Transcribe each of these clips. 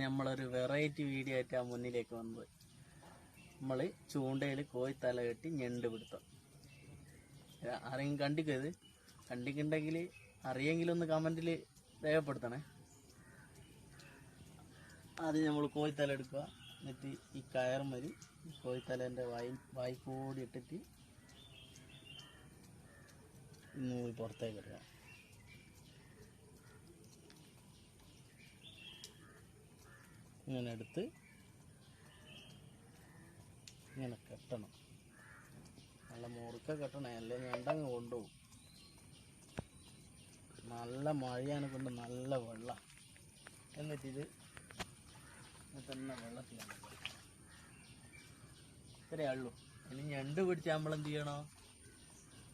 നമ്മളൊരു variety video ആയിട്ടാണ് മുന്നിലേക്ക് വന്നത്. നമ്മൾ ചൂണ്ടയിൽ കോഴിത്തല കെട്ടി ഞണ്ട് പിടുത്തം. ആരെങ്കിലും കണ്ടിക്കത് കണ്ടിക്കുണ്ടെങ്കിൽ അറിയെങ്കിലൊന്ന് കമൻറ്റിൽ രേഖപ്പെടുത്തണേ. ആദ്യം നമ്മൾ കോഴിത്തല എടുക്കുക, എന്നിട്ട് ഈ കയറുമരി കോഴിത്തലേൻ്റെ വായിക്കൂടി ഇട്ടിട്ട് നൂല് പുറത്തേക്ക് ഇടുക. ഇങ്ങനെ എടുത്ത് ഇങ്ങനെ കെട്ടണം. നല്ല മുറുക്ക കെട്ടണേ, അല്ലെങ്കിൽ ഞണ്ടങ്ങ് കൊണ്ടുപോകും. നല്ല മഴയാണ് കൊണ്ട് നല്ല വെള്ളം. എന്നിട്ടിത് തന്നെ വെള്ളത്തിലാണ്. ഇത്രയേ ഉള്ളൂ. ഇനി ഞണ്ട് പിടിച്ചാൽ നമ്മൾ എന്ത് ചെയ്യണോ,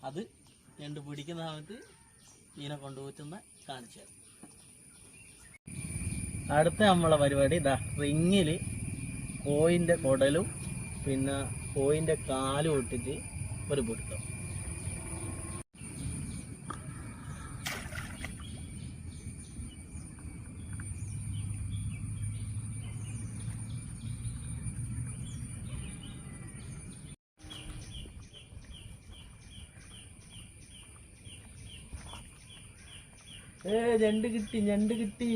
അത് ഞണ്ട് പിടിക്കുന്ന സമയത്ത് മീനെ കൊണ്ടുപോറ്റുന്ന കാണിച്ചു തരാം. അടുത്ത നമ്മളെ പരിപാടി ഇതാ, റിങ്ങിൽ കോയിൻ്റെ കുടലും പിന്നെ കോയിൻ്റെ കാലും ഇട്ടിട്ട് ഒരു പിടുത്തം. ഞണ്ട് കിട്ടി.